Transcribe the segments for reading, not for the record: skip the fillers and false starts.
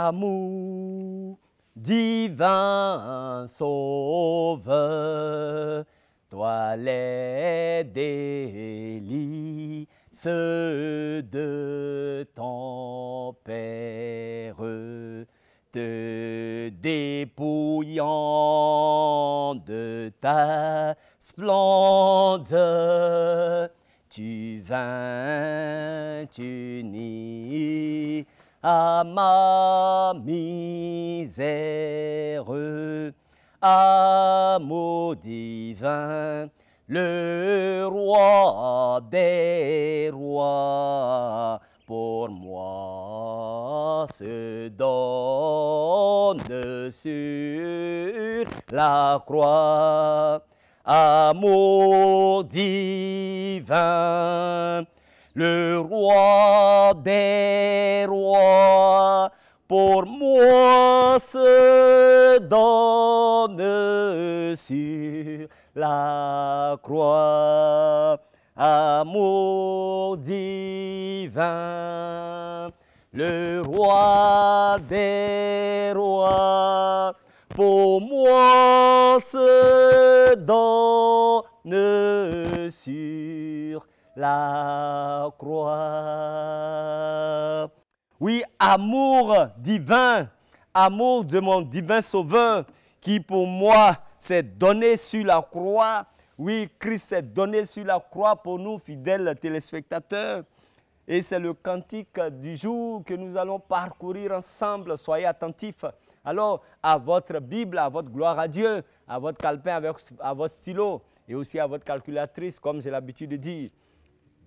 amour divin sauveur, toi les délices de ton Père, te dépouillant de ta splendeur, tu vins t'unir à ma misère. Amour divin, le roi des rois, pour moi se donne sur la croix. Amour divin, le roi des rois, pour moi se donne sur la croix. Amour divin, le roi des rois, pour moi se donne sur la croix. Oui, amour divin, amour de mon divin Sauveur qui pour moi s'est donné sur la croix. Oui, Christ s'est donné sur la croix pour nous, fidèles téléspectateurs. Et c'est le cantique du jour que nous allons parcourir ensemble. Soyez attentifs. Alors, à votre Bible, à votre gloire à Dieu, à votre calepin, à votre stylo et aussi à votre calculatrice, comme j'ai l'habitude de dire.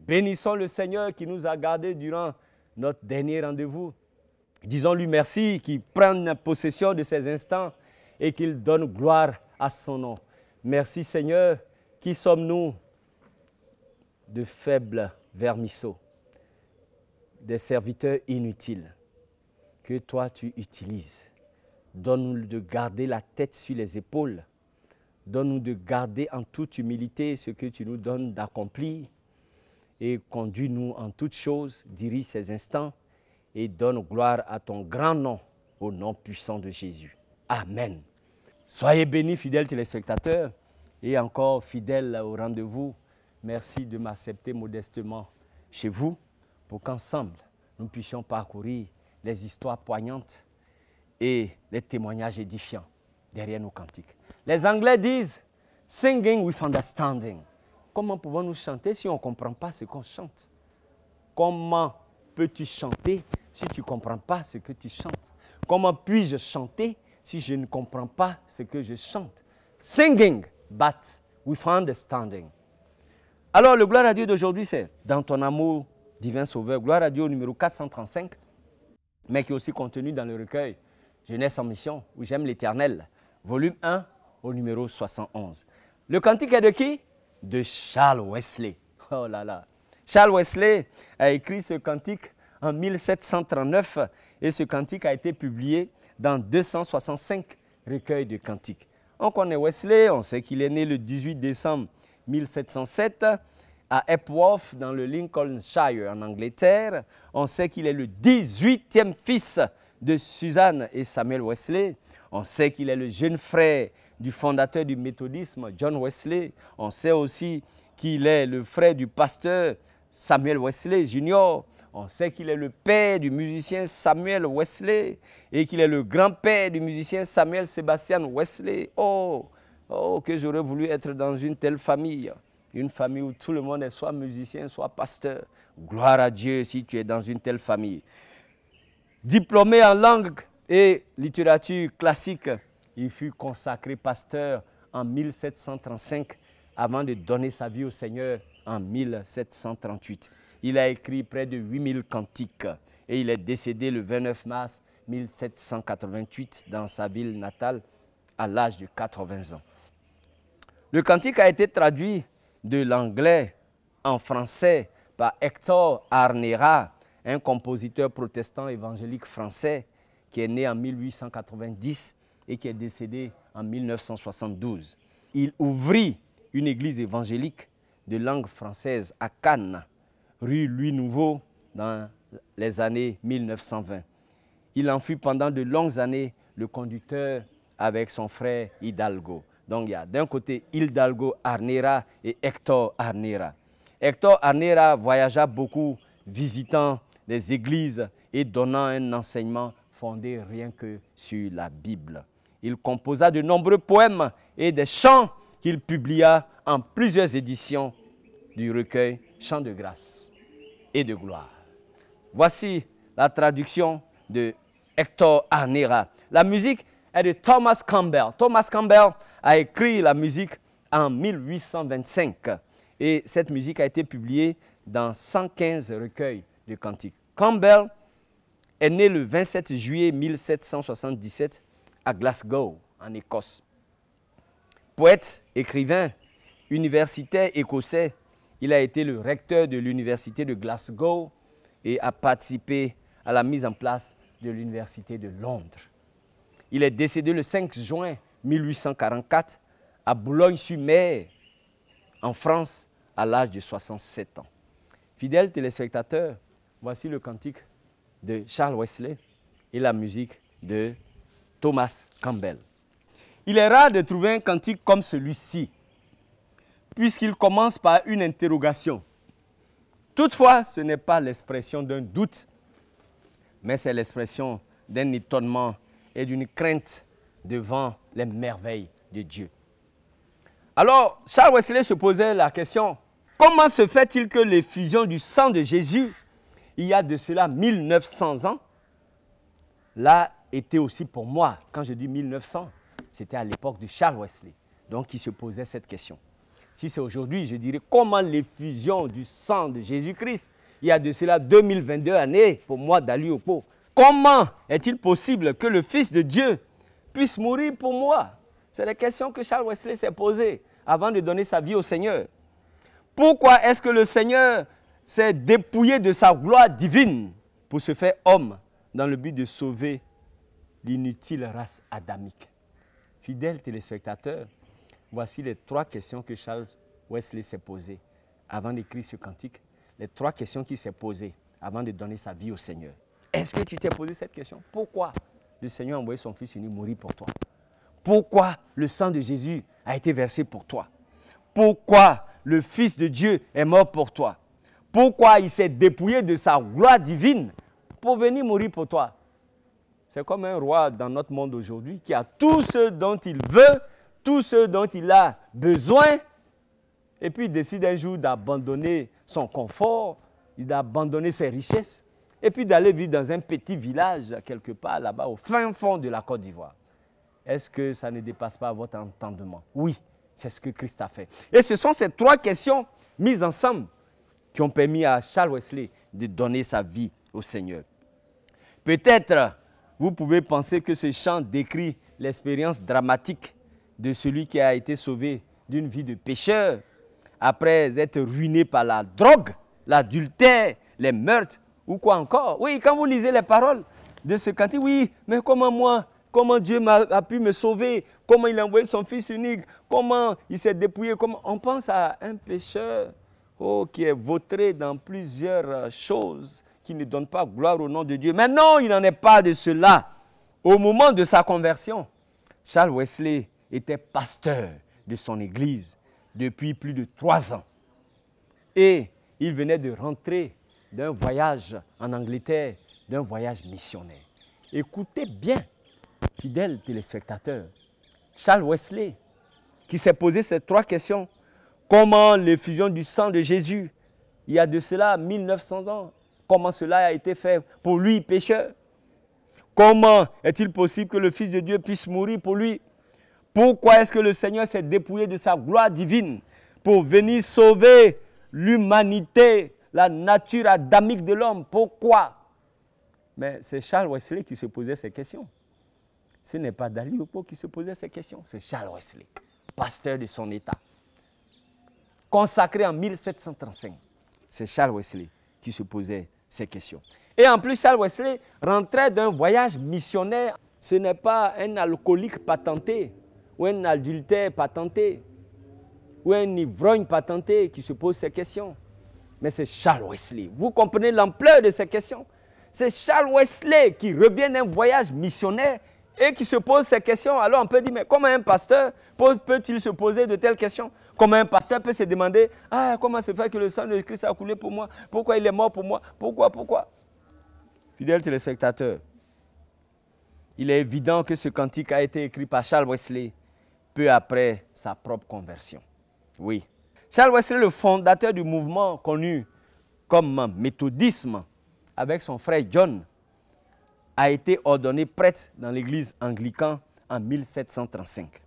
Bénissons le Seigneur qui nous a gardés durant notre dernier rendez-vous. Disons-lui merci, qu'il prenne possession de ces instants et qu'il donne gloire à son nom. Merci Seigneur. Qui sommes-nous? De faibles vermisseaux, des serviteurs inutiles que toi tu utilises. Donne-nous de garder la tête sur les épaules. Donne-nous de garder en toute humilité ce que tu nous donnes d'accomplir. Et conduis-nous en toutes choses, dirige ces instants et donne gloire à ton grand nom, au nom puissant de Jésus. Amen. Soyez bénis, fidèles téléspectateurs, et encore fidèles au rendez-vous. Merci de m'accepter modestement chez vous pour qu'ensemble, nous puissions parcourir les histoires poignantes et les témoignages édifiants derrière nos cantiques. Les Anglais disent « singing with understanding ». Comment pouvons-nous chanter si on ne comprend pas ce qu'on chante? Comment peux-tu chanter si tu ne comprends pas ce que tu chantes? Comment puis-je chanter si je ne comprends pas ce que je chante? Singing, but with understanding. Alors, le gloire à Dieu d'aujourd'hui, c'est dans ton amour divin sauveur. Gloire à Dieu au numéro 435, mais qui est aussi contenu dans le recueil Jeunesse en mission, où j'aime l'Éternel, volume 1 au numéro 71. Le cantique est de qui? De Charles Wesley. Oh là là. Charles Wesley a écrit ce cantique en 1739 et ce cantique a été publié dans 265 recueils de cantiques. On connaît Wesley, on sait qu'il est né le 18 décembre 1707 à Epworth dans le Lincolnshire en Angleterre. On sait qu'il est le 18e fils de Suzanne et Samuel Wesley. On sait qu'il est le jeune frère du fondateur du méthodisme, John Wesley. On sait aussi qu'il est le frère du pasteur Samuel Wesley Jr. On sait qu'il est le père du musicien Samuel Wesley et qu'il est le grand-père du musicien Samuel Sébastien Wesley. Oh, que j'aurais voulu être dans une telle famille. Une famille où tout le monde est soit musicien, soit pasteur. Gloire à Dieu si tu es dans une telle famille. Diplômé en langue et littérature classique, il fut consacré pasteur en 1735 avant de donner sa vie au Seigneur en 1738. Il a écrit près de 8000 cantiques et il est décédé le 29 mars 1788 dans sa ville natale à l'âge de 80 ans. Le cantique a été traduit de l'anglais en français par Hector Arnera, un compositeur protestant évangélique français qui est né en 1890 et qui est décédé en 1972. Il ouvrit une église évangélique de langue française à Cannes, rue Louis Nouveau, dans les années 1920. il en fut pendant de longues années le conducteur avec son frère Hidalgo. Donc il y a d'un côté Hidalgo Arnera et Hector Arnera. Hector Arnera voyagea beaucoup, visitant les églises et donnant un enseignement fondé rien que sur la Bible. Il composa de nombreux poèmes et des chants qu'il publia en plusieurs éditions du recueil Chants de grâce et de gloire. Voici la traduction de Hector Arnera. La musique est de Thomas Campbell. Thomas Campbell a écrit la musique en 1825 et cette musique a été publiée dans 115 recueils de cantiques. Campbell est né le 27 juillet 1777 à Glasgow, en Écosse. Poète, écrivain, universitaire écossais, il a été le recteur de l'université de Glasgow et a participé à la mise en place de l'université de Londres. Il est décédé le 5 juin 1844 à Boulogne-sur-Mer, en France, à l'âge de 67 ans. Fidèles téléspectateurs, voici le cantique de Charles Wesley et la musique de Thomas Campbell. Il est rare de trouver un cantique comme celui-ci, puisqu'il commence par une interrogation. Toutefois, ce n'est pas l'expression d'un doute, mais c'est l'expression d'un étonnement et d'une crainte devant les merveilles de Dieu. Alors, Charles Wesley se posait la question, comment se fait-il que l'effusion du sang de Jésus, il y a de cela 1900 ans, l'a été aussi pour moi. Quand je dis 1900, c'était à l'époque de Charles Wesley. Donc, il se posait cette question. Si c'est aujourd'hui, je dirais comment l'effusion du sang de Jésus-Christ, il y a de cela 2022 années, pour moi, Dali Okpo, comment est-il possible que le Fils de Dieu puisse mourir pour moi? C'est la question que Charles Wesley s'est posée avant de donner sa vie au Seigneur. Pourquoi est-ce que le Seigneur s'est dépouillé de sa gloire divine pour se faire homme dans le but de sauver l'inutile race adamique? Fidèles téléspectateurs, voici les 3 questions que Charles Wesley s'est posées avant d'écrire ce cantique. Les 3 questions qu'il s'est posées avant de donner sa vie au Seigneur. Est-ce que tu t'es posé cette question? Pourquoi le Seigneur a envoyé son Fils unique mourir pour toi? Pourquoi le sang de Jésus a été versé pour toi? Pourquoi le Fils de Dieu est mort pour toi? Pourquoi il s'est dépouillé de sa gloire divine pour venir mourir pour toi? C'est comme un roi dans notre monde aujourd'hui qui a tout ce dont il veut, tout ce dont il a besoin, et puis il décide un jour d'abandonner son confort, d'abandonner ses richesses, et puis d'aller vivre dans un petit village, quelque part là-bas, au fin fond de la Côte d'Ivoire. Est-ce que ça ne dépasse pas votre entendement? Oui, c'est ce que Christ a fait. Et ce sont ces 3 questions mises ensemble qui ont permis à Charles Wesley de donner sa vie au Seigneur. Peut-être, vous pouvez penser que ce chant décrit l'expérience dramatique de celui qui a été sauvé d'une vie de pécheur après être ruiné par la drogue, l'adultère, les meurtres ou quoi encore. Oui, quand vous lisez les paroles de ce cantique, oui, mais comment Dieu a pu me sauver, comment il a envoyé son Fils unique, comment il s'est dépouillé, on pense à un pécheur qui est vautré dans plusieurs choses qui ne donnent pas gloire au nom de Dieu. Mais non, il n'en est pas de cela. Au moment de sa conversion, Charles Wesley était pasteur de son église depuis plus de 3 ans. Et il venait de rentrer d'un voyage en Angleterre, d'un voyage missionnaire. Écoutez bien, fidèles téléspectateurs, Charles Wesley, qui s'est posé ces 3 questions. Comment l'effusion du sang de Jésus, il y a de cela 1900 ans, comment cela a été fait pour lui, pécheur? Comment est-il possible que le Fils de Dieu puisse mourir pour lui? Pourquoi est-ce que le Seigneur s'est dépouillé de sa gloire divine pour venir sauver l'humanité, la nature adamique de l'homme? Pourquoi? Mais c'est Charles Wesley qui se posait ces questions. Ce n'est pas Dali Okpo qui se posait ces questions, c'est Charles Wesley, pasteur de son État. Consacré en 1735, c'est Charles Wesley qui se posait ces questions. Et en plus, Charles Wesley rentrait d'un voyage missionnaire. Ce n'est pas un alcoolique patenté, ou un adultère patenté, ou un ivrogne patenté qui se pose ces questions. Mais c'est Charles Wesley. Vous comprenez l'ampleur de ces questions? C'est Charles Wesley qui revient d'un voyage missionnaire et qui se pose ces questions. Alors on peut dire, mais comment un pasteur peut-il se poser de telles questions? Comment un pasteur peut se demander, ah, comment se fait que le sang de Christ a coulé pour moi? Pourquoi il est mort pour moi? Pourquoi? Fidèles téléspectateurs, il est évident que ce cantique a été écrit par Charles Wesley peu après sa propre conversion. Oui. Charles Wesley, le fondateur du mouvement connu comme méthodisme, avec son frère John, a été ordonné prêtre dans l'église anglicane en 1735.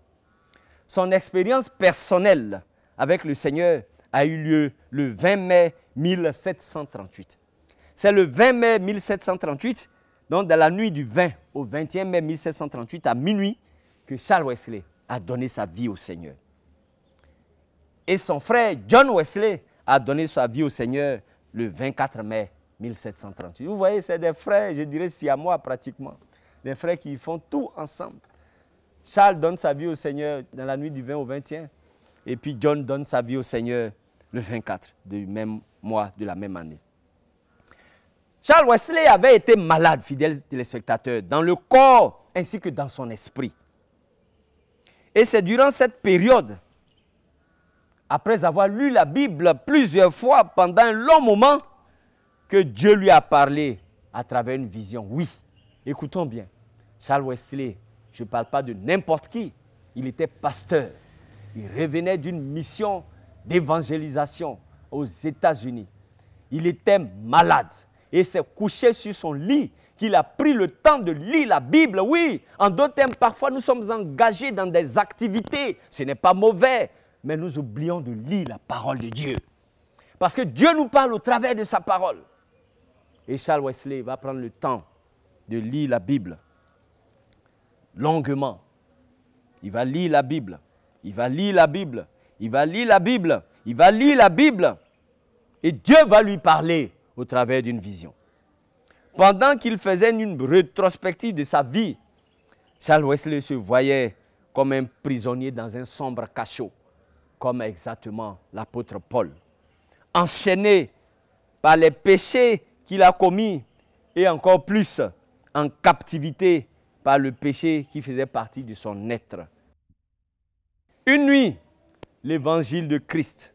Son expérience personnelle avec le Seigneur a eu lieu le 20 mai 1738. C'est le 20 mai 1738, donc dans la nuit du 20 au 21 mai 1738 à minuit, que Charles Wesley a donné sa vie au Seigneur. Et son frère John Wesley a donné sa vie au Seigneur le 24 mai 1738. Vous voyez, c'est des frères, je dirais siamois pratiquement. Des frères qui font tout ensemble. Charles donne sa vie au Seigneur dans la nuit du 20 au 21. Et puis John donne sa vie au Seigneur le 24 du même mois de la même année. Charles Wesley avait été malade, fidèles téléspectateurs, dans le corps ainsi que dans son esprit. Et c'est durant cette période, après avoir lu la Bible plusieurs fois pendant un long moment, que Dieu lui a parlé à travers une vision. Oui, écoutons bien. Charles Wesley, je ne parle pas de n'importe qui, il était pasteur. Il revenait d'une mission d'évangélisation aux États-Unis. Il était malade et s'est couché sur son lit qu'il a pris le temps de lire la Bible. Oui, en d'autres termes, parfois nous sommes engagés dans des activités. Ce n'est pas mauvais, mais nous oublions de lire la parole de Dieu. Parce que Dieu nous parle au travers de sa parole. Et Charles Wesley va prendre le temps de lire la Bible longuement. Il va lire la Bible. Il va lire la Bible. Il va lire la Bible. Il va lire la Bible. Et Dieu va lui parler au travers d'une vision. Pendant qu'il faisait une rétrospective de sa vie, Charles Wesley se voyait comme un prisonnier dans un sombre cachot, comme exactement l'apôtre Paul, enchaîné par les péchés qu'il a commis et encore plus en captivité par le péché qui faisait partie de son être. Une nuit, l'évangile de Christ,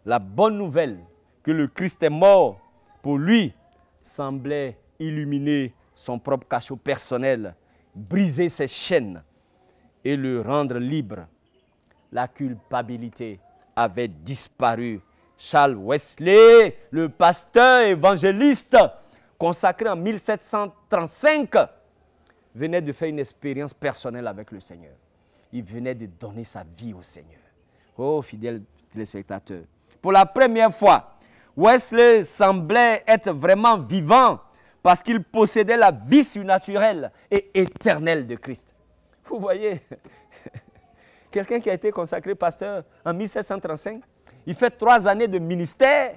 la bonne nouvelle que le Christ est mort pour lui, semblait illuminer son propre cachot personnel, briser ses chaînes et le rendre libre. La culpabilité avait disparu. Charles Wesley, le pasteur évangéliste, consacré en 1735, venait de faire une expérience personnelle avec le Seigneur. Il venait de donner sa vie au Seigneur. Oh, fidèles téléspectateurs, pour la première fois, Wesley semblait être vraiment vivant parce qu'il possédait la vie surnaturelle et éternelle de Christ. Vous voyez, quelqu'un qui a été consacré pasteur en 1735, il fait 3 années de ministère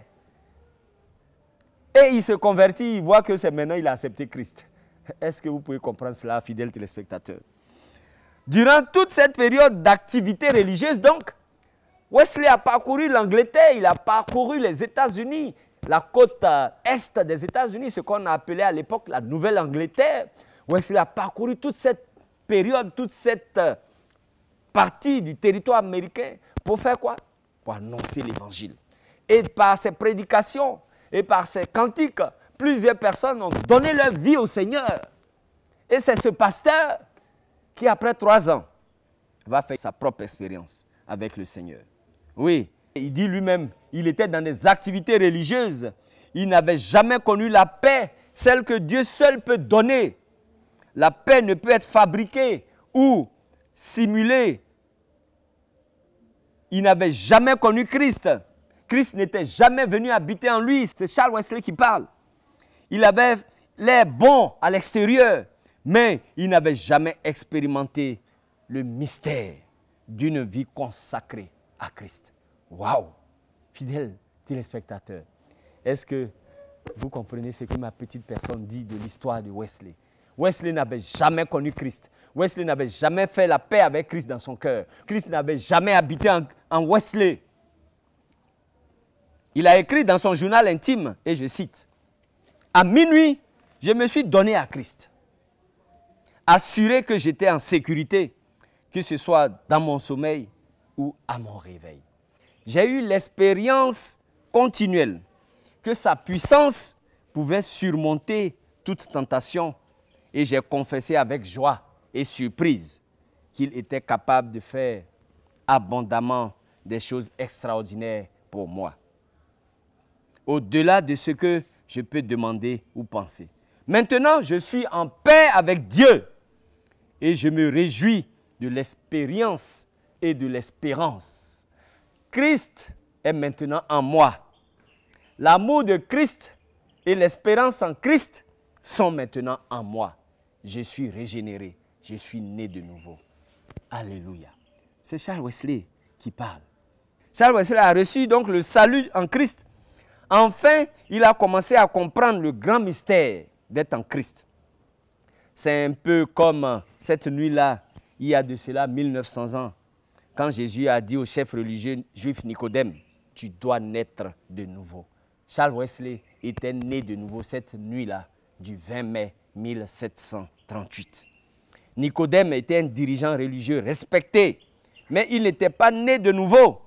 et il se convertit, il voit que c'est maintenant il a accepté Christ. Est-ce que vous pouvez comprendre cela, fidèles téléspectateurs? Durant toute cette période d'activité religieuse, donc, Wesley a parcouru l'Angleterre, il a parcouru les États-Unis, la côte est des États-Unis, ce qu'on a appelé à l'époque la Nouvelle-Angleterre. Wesley a parcouru toute cette période, toute cette partie du territoire américain pour faire quoi? Pour annoncer l'évangile. Et par ses prédications et par ses cantiques, plusieurs personnes ont donné leur vie au Seigneur. Et c'est ce pasteur qui, après 3 ans, va faire sa propre expérience avec le Seigneur. Oui, il dit lui-même, il était dans des activités religieuses. Il n'avait jamais connu la paix, celle que Dieu seul peut donner. La paix ne peut être fabriquée ou simulée. Il n'avait jamais connu Christ. Christ n'était jamais venu habiter en lui. C'est Charles Wesley qui parle. Il avait l'air bon à l'extérieur, mais il n'avait jamais expérimenté le mystère d'une vie consacrée à Christ. Waouh! Fidèles téléspectateurs, est-ce que vous comprenez ce que ma petite personne dit de l'histoire de Wesley? Wesley n'avait jamais connu Christ. Wesley n'avait jamais fait la paix avec Christ dans son cœur. Christ n'avait jamais habité en Wesley. Il a écrit dans son journal intime, et je cite, « À minuit, Je me suis donné à Christ. Assuré que j'étais en sécurité, que ce soit dans mon sommeil ou à mon réveil. J'ai eu l'expérience continuelle que sa puissance pouvait surmonter toute tentation et j'ai confessé avec joie et surprise qu'il était capable de faire abondamment des choses extraordinaires pour moi. Au-delà de ce que je peux demander ou penser. Maintenant, je suis en paix avec Dieu et je me réjouis de l'expérience et de l'espérance. Christ est maintenant en moi. L'amour de Christ et l'espérance en Christ sont maintenant en moi. Je suis régénéré, je suis né de nouveau. Alléluia. C'est Charles Wesley qui parle. Charles Wesley a reçu donc le salut en Christ. Enfin, il a commencé à comprendre le grand mystère d'être en Christ. C'est un peu comme cette nuit-là, il y a de cela 1900 ans, quand Jésus a dit au chef religieux juif Nicodème, « Tu dois naître de nouveau ». Charles Wesley était né de nouveau cette nuit-là, du 20 mai 1738. Nicodème était un dirigeant religieux respecté, mais il n'était pas né de nouveau.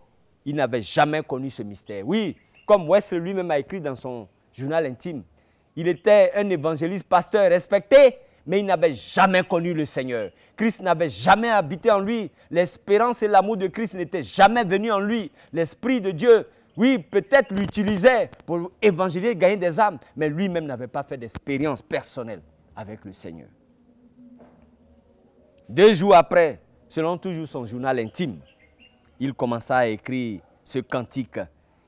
Il n'avait jamais connu ce mystère. Oui, comme Wesley lui-même a écrit dans son journal intime, il était un évangéliste, pasteur respecté, mais il n'avait jamais connu le Seigneur. Christ n'avait jamais habité en lui. L'espérance et l'amour de Christ n'étaient jamais venus en lui. L'Esprit de Dieu, oui, peut-être l'utilisait pour évangéliser, gagner des âmes, mais lui-même n'avait pas fait d'expérience personnelle avec le Seigneur. 2 jours après, selon toujours son journal intime, il commença à écrire ce cantique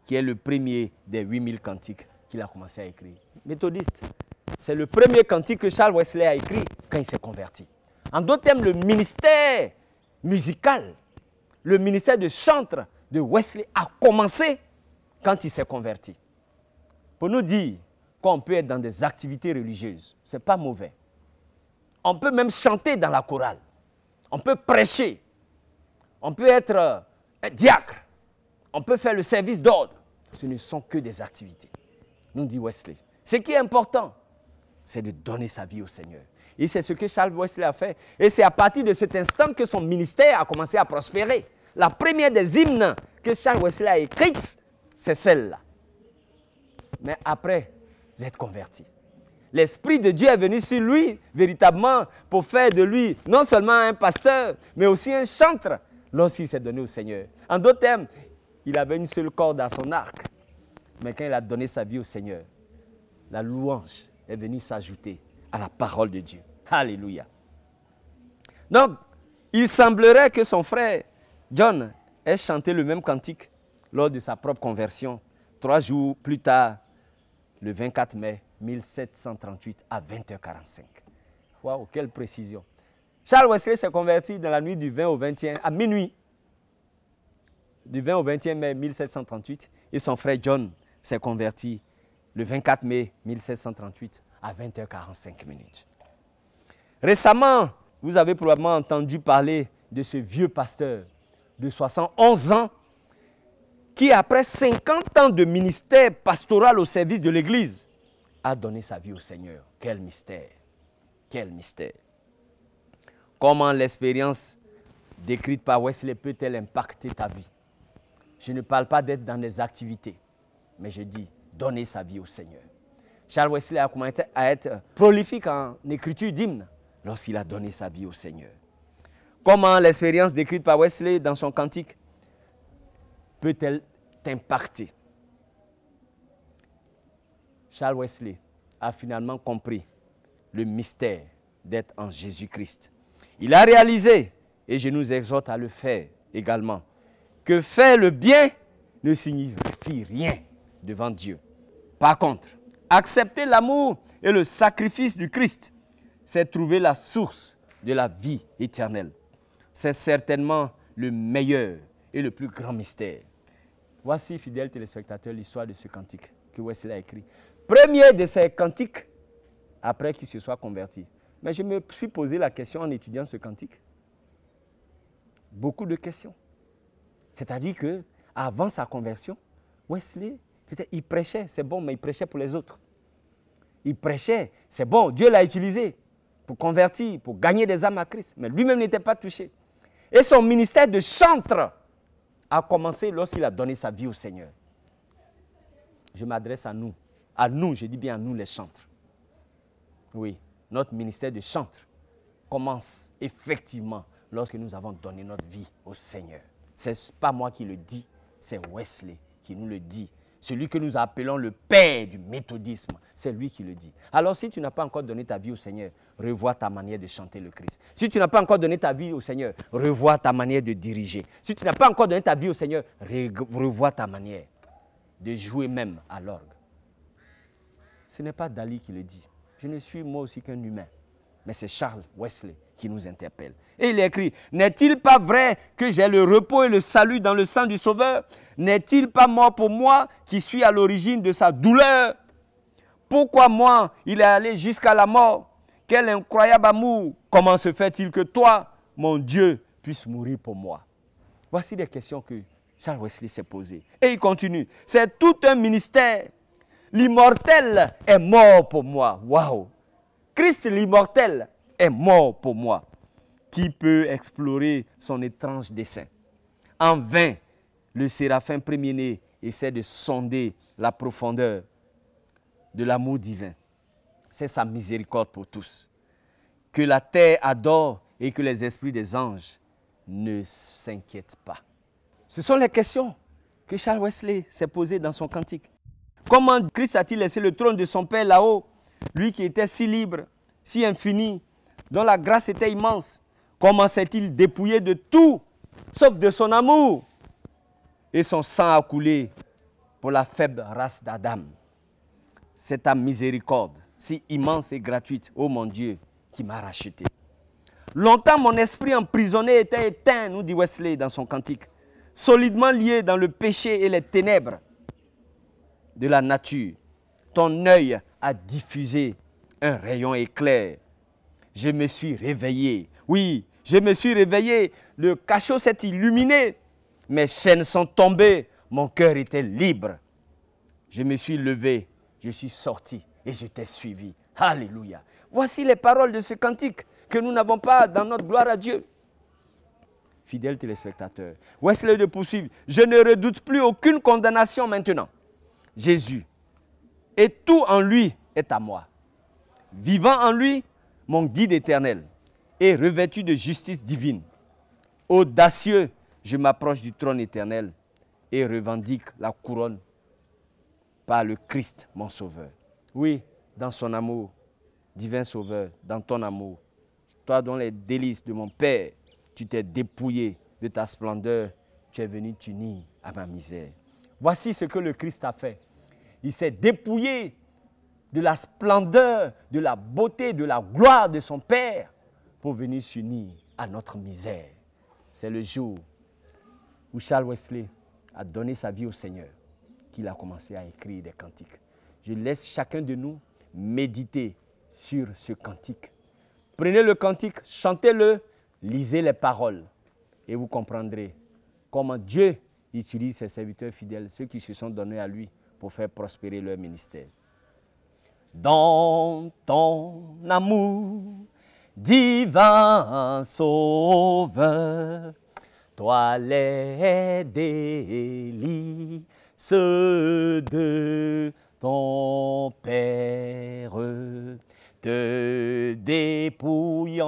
qui est le premier des 8000 cantiques qu'il a commencé à écrire. Méthodiste, c'est le premier cantique que Charles Wesley a écrit quand il s'est converti. En d'autres termes, le ministère musical, le ministère de chantre de Wesley a commencé quand il s'est converti. Pour nous dire qu'on peut être dans des activités religieuses, ce n'est pas mauvais. On peut même chanter dans la chorale. On peut prêcher. On peut être un diacre. On peut faire le service d'ordre. Ce ne sont que des activités, nous dit Wesley. Ce qui est important, c'est de donner sa vie au Seigneur. Et c'est ce que Charles Wesley a fait. Et c'est à partir de cet instant que son ministère a commencé à prospérer. La première des hymnes que Charles Wesley a écrites, c'est celle-là. Mais après être converti, l'Esprit de Dieu est venu sur lui véritablement pour faire de lui non seulement un pasteur, mais aussi un chantre lorsqu'il s'est donné au Seigneur. En d'autres termes, il avait une seule corde à son arc. Mais quand il a donné sa vie au Seigneur, la louange est venue s'ajouter à la parole de Dieu. Alléluia. Donc, il semblerait que son frère John ait chanté le même cantique lors de sa propre conversion, 3 jours plus tard, le 24 mai 1738 à 20h45. Waouh, quelle précision. Charles Wesley s'est converti dans la nuit du 20 au 21, à minuit, du 20 au 21 mai 1738, et son frère John s'est converti le 24 mai 1738 à 20h45 minutes. Récemment, vous avez probablement entendu parler de ce vieux pasteur de 71 ans qui, après 50 ans de ministère pastoral au service de l'Église, a donné sa vie au Seigneur. Quel mystère! Quel mystère! Comment l'expérience décrite par Wesley peut-elle impacter ta vie? Je ne parle pas d'être dans des activités, mais je dis donner sa vie au Seigneur. Charles Wesley a commencé à être prolifique en écriture d'hymnes lorsqu'il a donné sa vie au Seigneur. Comment l'expérience décrite par Wesley dans son cantique peut-elle t'impacter? Charles Wesley a finalement compris le mystère d'être en Jésus-Christ. Il a réalisé, et je nous exhorte à le faire également, que faire le bien ne signifie rien devant Dieu. Par contre, accepter l'amour et le sacrifice du Christ, c'est trouver la source de la vie éternelle. C'est certainement le meilleur et le plus grand mystère. Voici, fidèles téléspectateurs, l'histoire de ce cantique que Wesley a écrit. Premier de ces cantiques après qu'il se soit converti. Mais je me suis posé la question en étudiant ce cantique. Beaucoup de questions. C'est-à-dire qu'avant sa conversion, Wesley, peut-être il prêchait, c'est bon, mais il prêchait pour les autres. Il prêchait. C'est bon, Dieu l'a utilisé pour convertir, pour gagner des âmes à Christ. Mais lui-même n'était pas touché. Et son ministère de chantre a commencé lorsqu'il a donné sa vie au Seigneur. Je m'adresse à nous. À nous, je dis bien à nous les chantres. Oui, notre ministère de chantre commence effectivement lorsque nous avons donné notre vie au Seigneur. Ce n'est pas moi qui le dis, c'est Wesley qui nous le dit. Celui que nous appelons le père du méthodisme, c'est lui qui le dit. Alors si tu n'as pas encore donné ta vie au Seigneur, revois ta manière de chanter le Christ. Si tu n'as pas encore donné ta vie au Seigneur, revois ta manière de diriger. Si tu n'as pas encore donné ta vie au Seigneur, revois ta manière de jouer même à l'orgue. Ce n'est pas Dali qui le dit. Je ne suis moi aussi qu'un humain. Mais c'est Charles Wesley qui nous interpelle. Et il écrit, « N'est-il pas vrai que j'ai le repos et le salut dans le sang du Sauveur? N'est-il pas mort pour moi qui suis à l'origine de sa douleur? Pourquoi moi, il est allé jusqu'à la mort? Quel incroyable amour! Comment se fait-il que toi, mon Dieu, puisses mourir pour moi? » Voici des questions que Charles Wesley s'est posées. Et il continue, « C'est tout un ministère. L'immortel est mort pour moi. » Waouh! Christ l'immortel est mort pour moi. Qui peut explorer son étrange dessein? En vain, le séraphin premier-né essaie de sonder la profondeur de l'amour divin. C'est sa miséricorde pour tous. Que la terre adore et que les esprits des anges ne s'inquiètent pas. Ce sont les questions que Charles Wesley s'est posées dans son cantique. Comment Christ a-t-il laissé le trône de son Père là-haut? Lui qui était si libre, si infini, dont la grâce était immense. Comment s'est-il dépouillé de tout, sauf de son amour? Et son sang a coulé pour la faible race d'Adam. C'est ta miséricorde, si immense et gratuite, ô mon Dieu, qui m'a racheté. Longtemps, mon esprit emprisonné était éteint, nous dit Wesley dans son cantique, solidement lié dans le péché et les ténèbres de la nature. Ton œil a diffusé un rayon éclair. Je me suis réveillé. Oui, je me suis réveillé. Le cachot s'est illuminé. Mes chaînes sont tombées. Mon cœur était libre. Je me suis levé. Je suis sorti et je t'ai suivi. Alléluia. Voici les paroles de ce cantique que nous n'avons pas dans notre gloire à Dieu. Fidèles téléspectateurs, Wesley de poursuivre. Je ne redoute plus aucune condamnation maintenant. Jésus, et tout en lui est à moi. Vivant en lui, mon guide éternel, et revêtu de justice divine. Audacieux, je m'approche du trône éternel et revendique la couronne par le Christ, mon sauveur. Oui, dans son amour, divin sauveur, dans ton amour, toi dont les délices de mon Père, tu t'es dépouillé de ta splendeur, tu es venu t'unir à ma misère. Voici ce que le Christ a fait. Il s'est dépouillé de la splendeur, de la beauté, de la gloire de son Père pour venir s'unir à notre misère. C'est le jour où Charles Wesley a donné sa vie au Seigneur qu'il a commencé à écrire des cantiques. Je laisse chacun de nous méditer sur ce cantique. Prenez le cantique, chantez-le, lisez les paroles et vous comprendrez comment Dieu utilise ses serviteurs fidèles, ceux qui se sont donnés à lui pour faire prospérer leur ministère. Dans ton amour, divin sauveur, toi les délices de ton Père, te dépouillant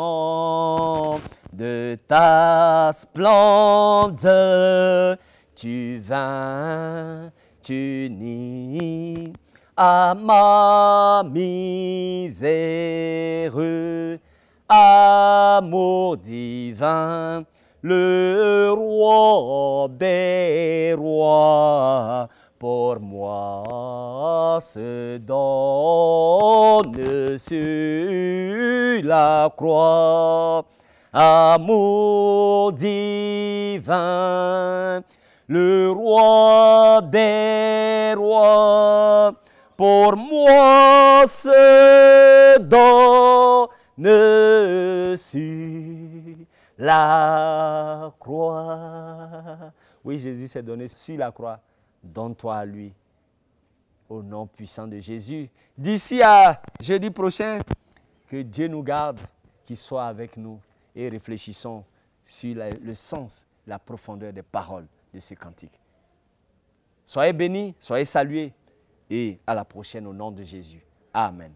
de ta splendeur, tu vins t'unir à ma misère. Amour divin, le roi des rois, pour moi se donne sur la croix. Amour divin, le roi des rois, pour moi se donne sur la croix. Oui, Jésus s'est donné sur la croix. Donne-toi à lui. au nom puissant de Jésus. D'ici à jeudi prochain, que Dieu nous garde, qu'il soit avec nous et réfléchissons sur le sens, la profondeur des paroles de ce cantique. Soyez bénis, soyez salués et à la prochaine au nom de Jésus. Amen.